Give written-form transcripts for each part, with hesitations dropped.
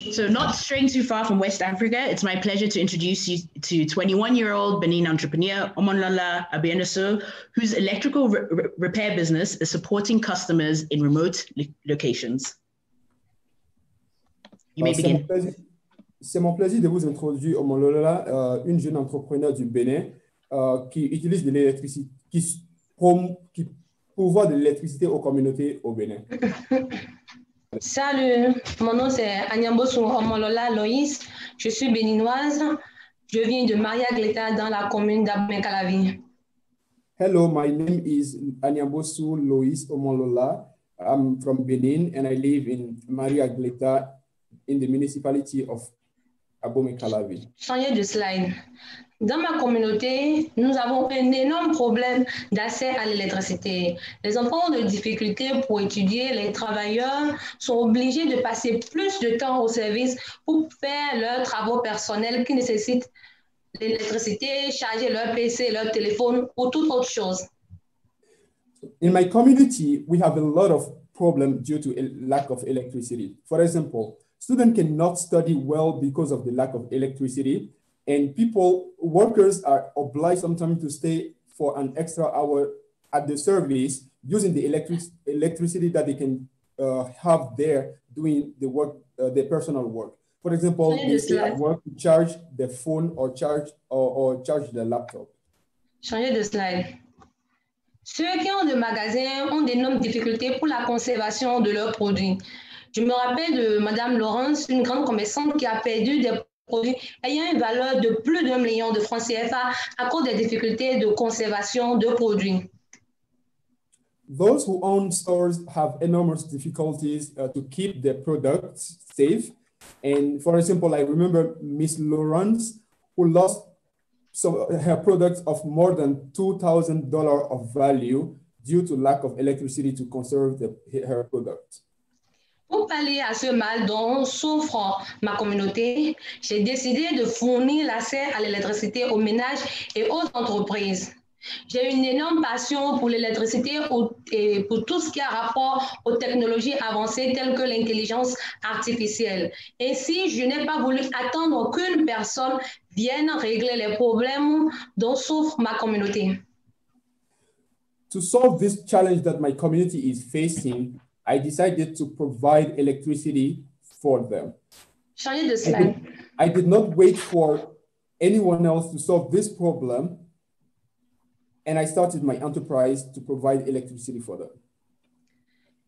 So not straying too far from West Africa, it's my pleasure to introduce you to 21-year-old Benin entrepreneur Omonlola Abienoso, whose electrical repair business is supporting customers in remote locations. You may begin. C'est mon plaisir de vous introduire Omonlola, une jeune entrepreneur du Bénin qui utilise de l'électricité, qui pourvoit de l'électricité aux communautés au Bénin. Salut, mon nom c'est Anyambosu Omonlola Loïs, je suis béninoise, je viens de Maria Gleta dans la commune d'Abomey-Calavi. Hello, my name is Anyambosu Loïs Omonlola. I'm from Benin and I live in Maria Gleta in the municipality of Abomey-Calavi. Changer de slide. Dans ma communauté, nous avons un énorme problème d'accès à l'électricité. Les enfants ont des difficultés pour étudier, les travailleurs sont obligés de passer plus de temps au service pour faire leurs travaux personnels qui nécessitent l'électricité, charger leur PC, leur téléphone ou toute autre chose. In my community, we have a lot of problems due to a lack of electricity. For example, students cannot study well because of the lack of electricity. And workers are obliged sometimes to stay for an extra hour at the service using the electricity that they can have there doing the work, their personal work. For example, they stay at work to charge their phone or charge their laptop. Changer de slide. Ceux qui ont des magasins ont d'énormes difficultés pour la conservation de leurs produits. Je me rappelle de Madame Laurence, une grande commerçante qui a perdu des produits ayant une valeur de plus d'1 million de francs CFA à cause des difficultés de conservation de produits. Those who own stores have enormous difficulties to keep their products safe. And for example, I remember Miss Lawrence, who lost her products of more than $2,000 of value due to lack of electricity to conserve her products. Pour pallier à ce mal dont souffre ma communauté, j'ai décidé de fournir l'accès à l'électricité aux ménages et aux entreprises. J'ai une énorme passion pour l'électricité et pour tout ce qui a rapport aux technologies avancées telles que l'intelligence artificielle. Ainsi, je n'ai pas voulu attendre qu'une personne vienne régler les problèmes dont souffre ma communauté. To solve this challenge that my community is facing, I decided to provide electricity for them. Changer de slide. I did not wait for anyone else to solve this problem, and I started my enterprise to provide electricity for them.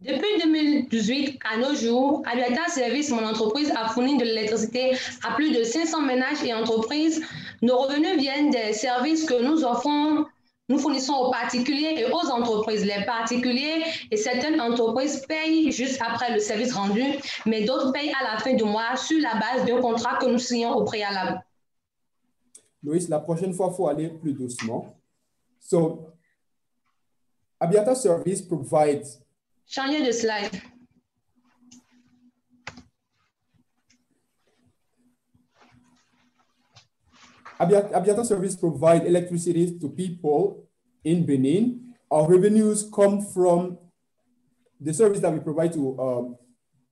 Depuis 2018 à nos jours, Abiata Service, mon entreprise, a fourni de l'électricité à plus de 500 ménages et entreprises. Nos revenus viennent des services que nous offrons. Nous fournissons aux particuliers et aux entreprises. Les particuliers et certaines entreprises payent juste après le service rendu, mais d'autres payent à la fin du mois sur la base d'un contrat que nous signons au préalable. Loïs, la prochaine fois, il faut aller plus doucement. So, Abiata Service provides... Changer de slide. Abiata Service provides electricity to people in Benin. Our revenues come from the service that we provide to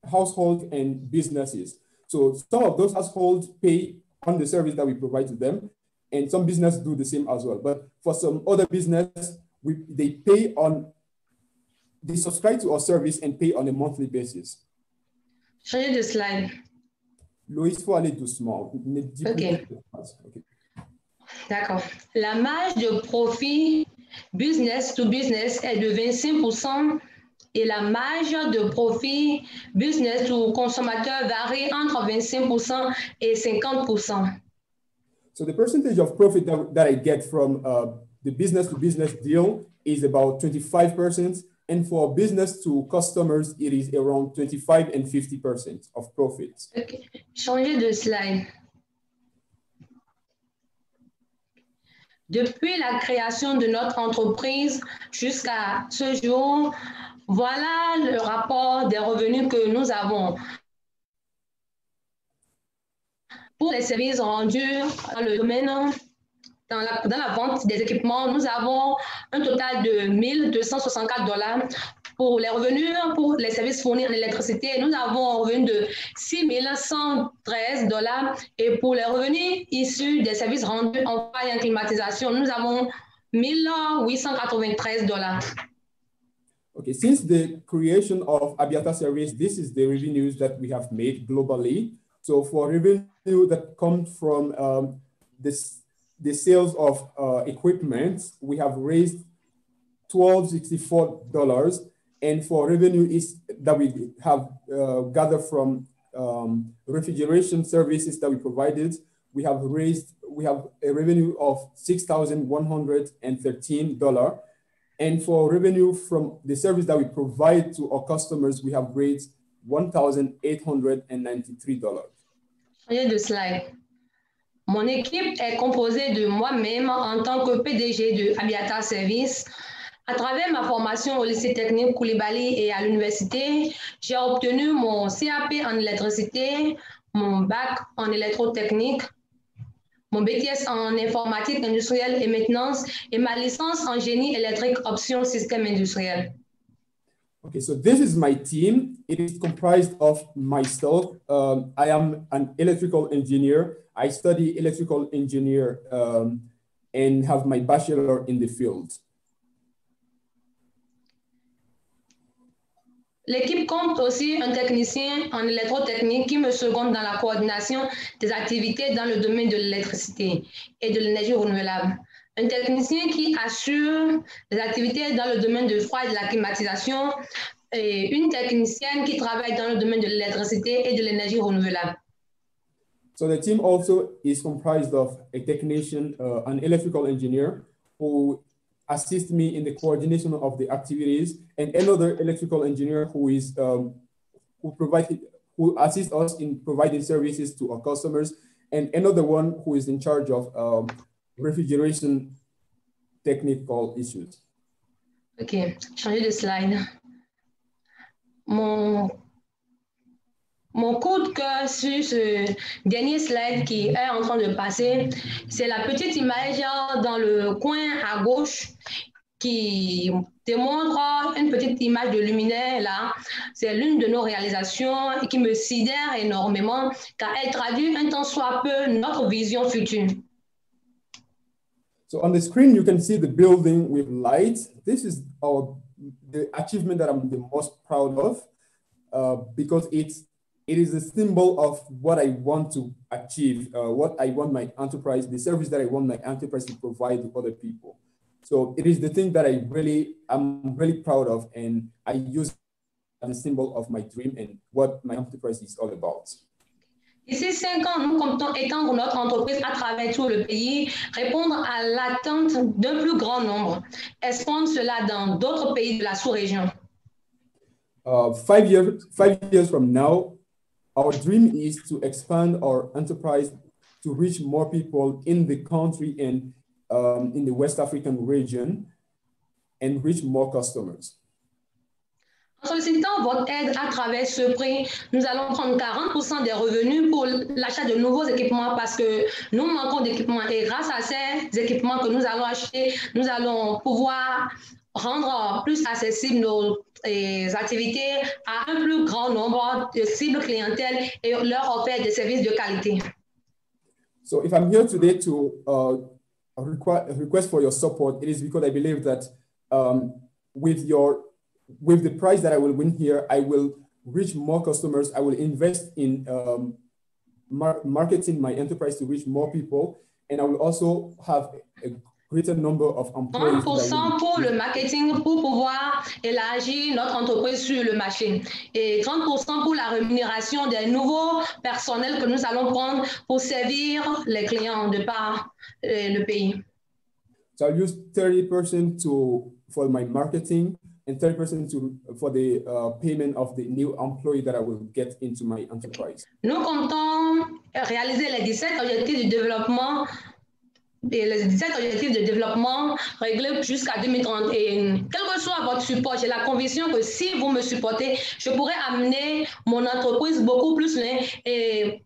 households and businesses. So some of those households pay on the service that we provide to them, and some businesses do the same as well. But for some other business, they subscribe to our service and pay on a monthly basis. Changer de slide. Loïs, il faut aller doucement. OK. D'accord. La marge de profit business to business est de 25% et la marge de profit business to consommateur varie entre 25% et 50%. So the percentage of profit that I get from the business to business deal is about 25%. And for business to customers, it is around 25 and 50% of profits. Okay. Changer de slide. Depuis la création de notre entreprise jusqu'à ce jour, voilà le rapport des revenus que nous avons. Pour les services rendus dans le domaine, dans la vente des équipements, nous avons un total de $1 264 pour les revenus pour les services fournis en électricité, nous avons un revenu de 6 113 $. Et pour les revenus issus des services rendus en froid et en climatisation, nous avons 1 893 $. Okay, since the creation of Abiata Service, this is the revenues that we have made globally. So for revenue that comes from the sales of equipment, we have raised $1,264. And for revenue that we have gathered from refrigeration services that we provided, we have a revenue of $6,113. And for revenue from the service that we provide to our customers, we have raised $1,893. Changez de slide. Mon équipe est composée de moi-même en tant que PDG de Abiata Service. À travers ma formation au lycée technique Koulibaly et à l'université, j'ai obtenu mon CAP en électricité, mon bac en électrotechnique, mon BTS en informatique industrielle et maintenance et ma licence en génie électrique option système industriel. Okay, so this is my team. It is comprised of myself. I am an electrical engineer. I study electrical engineer and have my bachelor in the field. L'équipe compte aussi un technicien en électrotechnique qui me seconde dans la coordination des activités dans le domaine de l'électricité et de l'énergie renouvelable. Un technicien qui assure les activités dans le domaine du froid et de la climatisation et une technicienne qui travaille dans le domaine de l'électricité et de l'énergie renouvelable. So the team also is comprised of a technician, an electrical engineer who assist me in the coordination of the activities, and another electrical engineer who assists us in providing services to our customers, and another one who is in charge of refrigeration technical issues. Ok, changer de slide. Mon coup de cœur sur ce dernier slide qui est en train de passer, c'est la petite image dans le coin à gauche qui démontre une petite image de luminaire là. C'est l'une de nos réalisations et qui me sidère énormément car elle traduit un tant soit peu notre vision future. So on the screen, you can see the building with lights. This is the achievement that I'm the most proud of because it is a symbol of what I want to achieve, what I want my enterprise, the service that I want my enterprise to provide to other people. So it is the thing that I'm really proud of, and I use as a symbol of my dream and what my enterprise is all about. D'ici 5 ans, nous comptons étendre notre entreprise à travers tout le pays, répondre à l'attente d'un plus grand nombre, expandre cela dans d'autres pays de la sous-région. 5 years from now, our dream is to expand our enterprise to reach more people in the country and in the West African region and reach more customers. En sollicitant votre aide à travers ce prix, nous allons prendre 40% des revenus pour l'achat de nouveaux équipements parce que nous manquons d'équipements et grâce à ces équipements que nous allons acheter, nous allons pouvoir rendre plus accessibles nos activités à un plus grand nombre de cibles clientèles et leur offrir des services de qualité. So if I'm here today to request for your support, it is because I believe that with the price that I will win here, I will reach more customers. I will invest in marketing my enterprise to reach more people. And I will also have a greater number of employees. 30% pour le marketing pour pouvoir élargir notre entreprise sur le marché. Et 30% pour la rémunération des nouveaux personnels que nous allons prendre pour servir les clients de par le pays. So I'll use 30% for my marketing and 30% for the payment of the new employee that I will get into my enterprise. Nous comptons réaliser les 17 objectifs de développement réglés jusqu'à 2030. Et quel que soit votre support, j'ai la conviction que si vous me supportez, je pourrai amener mon entreprise beaucoup plus loin et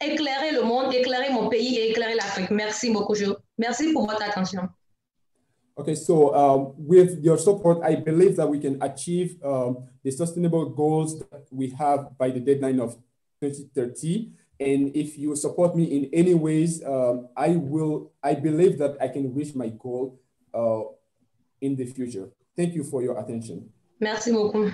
éclairer le monde, éclairer mon pays et éclairer l'Afrique. Merci beaucoup. Merci pour votre attention. Okay, so with your support, I believe that we can achieve the sustainable goals that we have by the deadline of 2030. And if you support me in any ways, I believe that I can reach my goal in the future. Thank you for your attention. Merci beaucoup.